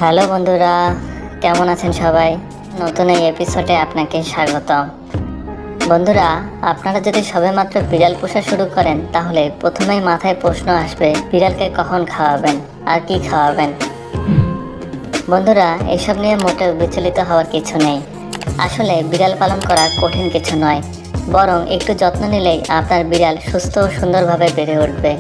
Hello বন্ধুরা, কেমন আছেন সবাই? নতুন এই এপিসোডে আপনাকে স্বাগতম। বন্ধুরা, আপনারা যদি সবেমাত্র বিড়াল পোষা শুরু করেন তাহলে প্রথমেই মাথায় প্রশ্ন আসবে, বিড়ালকে কখন খাওয়াবেন আর কি খাওয়াবেন। বন্ধুরা, এসব নিয়ে মোটেও বিচলিত হওয়ার কিছু নেই। আসলে বিড়াল পালন করা কঠিন কিছু নয়, বরং একটু যত্ন নিলেই আপনার বিড়াল সুস্থ ও সুন্দরভাবে বেড়ে উঠবে।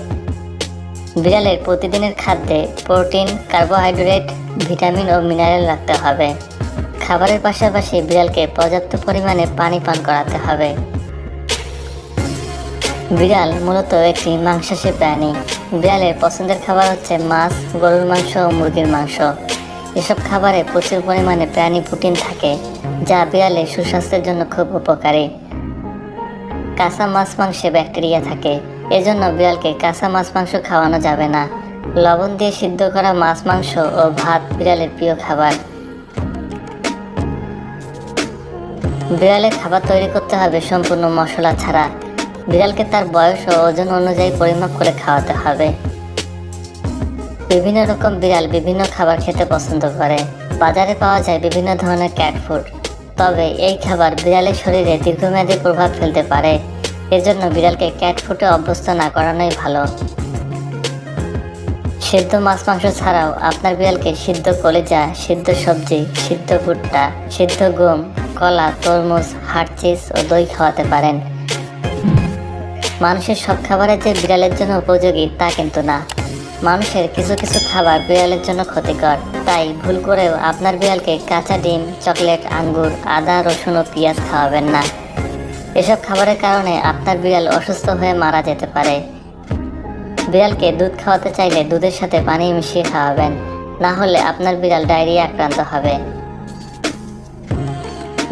বিড়ালের প্রতিদিনের খাদ্যে প্রোটিন, কার্বোহাইড্রেট, ভিটামিন ও মিনারেল রাখতে হবে। খাবারের পাশাপাশি বিড়ালকে পর্যাপ্ত পরিমাণে পানি পান করাতে হবে। বিড়াল মূলত একটি মাংসাশী প্রাণী। বিড়ালের পছন্দের খাবার হচ্ছে মাছ, গরুর মাংস ও মুরগির মাংস। এসব খাবারে প্রচুর পরিমাণে প্রাণী প্রোটিন থাকে, যা বিড়ালের সুস্বাস্থ্যের জন্য খুব উপকারী। কাঁচা মাছ মাংসে ব্যাকটেরিয়া থাকে, এজন্য বিড়ালকে কাঁচা মাছ মাংস খাওয়ানো যাবে না। লবণ দিয়ে সিদ্ধ করা মাছ মাংস ও ভাত বিড়ালের প্রিয় খাবার। বিড়ালের খাবার তৈরি করতে হবে সম্পূর্ণ মশলা ছাড়া। বিড়ালকে তার বয়স ও ওজন অনুযায়ী পরিমাপ করে খাওয়াতে হবে। বিভিন্ন রকম বিড়াল বিভিন্ন খাবার খেতে পছন্দ করে। বাজারে পাওয়া যায় বিভিন্ন ধরনের ক্যাট ফুড, তবে এই খাবার বিড়ালের শরীরে দীর্ঘমেয়াদী প্রভাব ফেলতে পারে। এজন্য বিড়ালকে ক্যাট ফুডে অভ্যস্ত না করানোই ভালো। সিদ্ধ মাছ মাংস ছাড়াও আপনার বিড়ালকে সিদ্ধ কলিজা, সিদ্ধ সবজি, সিদ্ধ ভুট্টা, সিদ্ধ গম, কলা, তরমুজ, হাড় চিজ ও দই খাওয়াতে পারেন। মানুষের সব খাবারের যে বিড়ালের জন্য উপযোগী তা কিন্তু না। মানুষের কিছু কিছু খাবার বিড়ালের জন্য ক্ষতিকর, তাই ভুল করেও আপনার বিড়ালকে কাঁচা ডিম, চকলেট, আঙ্গুর, আদা, রসুন ও পেঁয়াজ খাওয়াবেন না। এসব খাবারের কারণে আপনার বিড়াল অসুস্থ হয়ে মারা যেতে পারে। বিড়ালকে দুধ খাওয়াতে চাইলে দুধের সাথে পানি মিশিয়ে খাওয়াবেন, না হলে আপনার বিড়াল ডায়রিয়া আক্রান্ত হবে।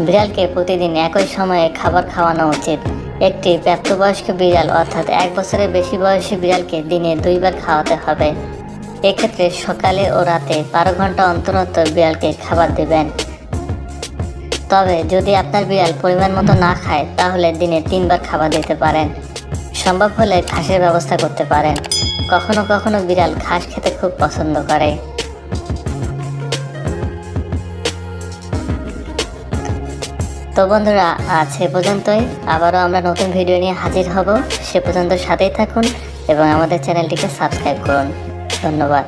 বিড়ালকে প্রতিদিন একই সময়ে খাবার খাওয়ানো উচিত। একটি প্রাপ্তবয়স্ক বিড়াল অর্থাৎ 1 বছরের বেশি বয়সী বিড়ালকে দিনে 2 বার খাওয়াতে হবে। এক্ষেত্রে সকালে ও রাতে 12 ঘন্টা অন্তর অন্তর বিড়ালকে খাবার দেবেন। তবে যদি আপনার বিড়াল পরিমাণ মতো না খায় তাহলে দিনে 3 বার খাবার দিতে পারেন। সম্ভব হলে ঘাসের ব্যবস্থা করতে পারেন। কখনো কখনো বিড়াল ঘাস খেতে খুব পছন্দ করে। তো বন্ধুরা, আজ এ পর্যন্তই। আবারও আমরা নতুন ভিডিও নিয়ে হাজির হব। সে পর্যন্ত সাথেই থাকুন এবং আমাদের চ্যানেলটিকে সাবস্ক্রাইব করুন। ধন্যবাদ।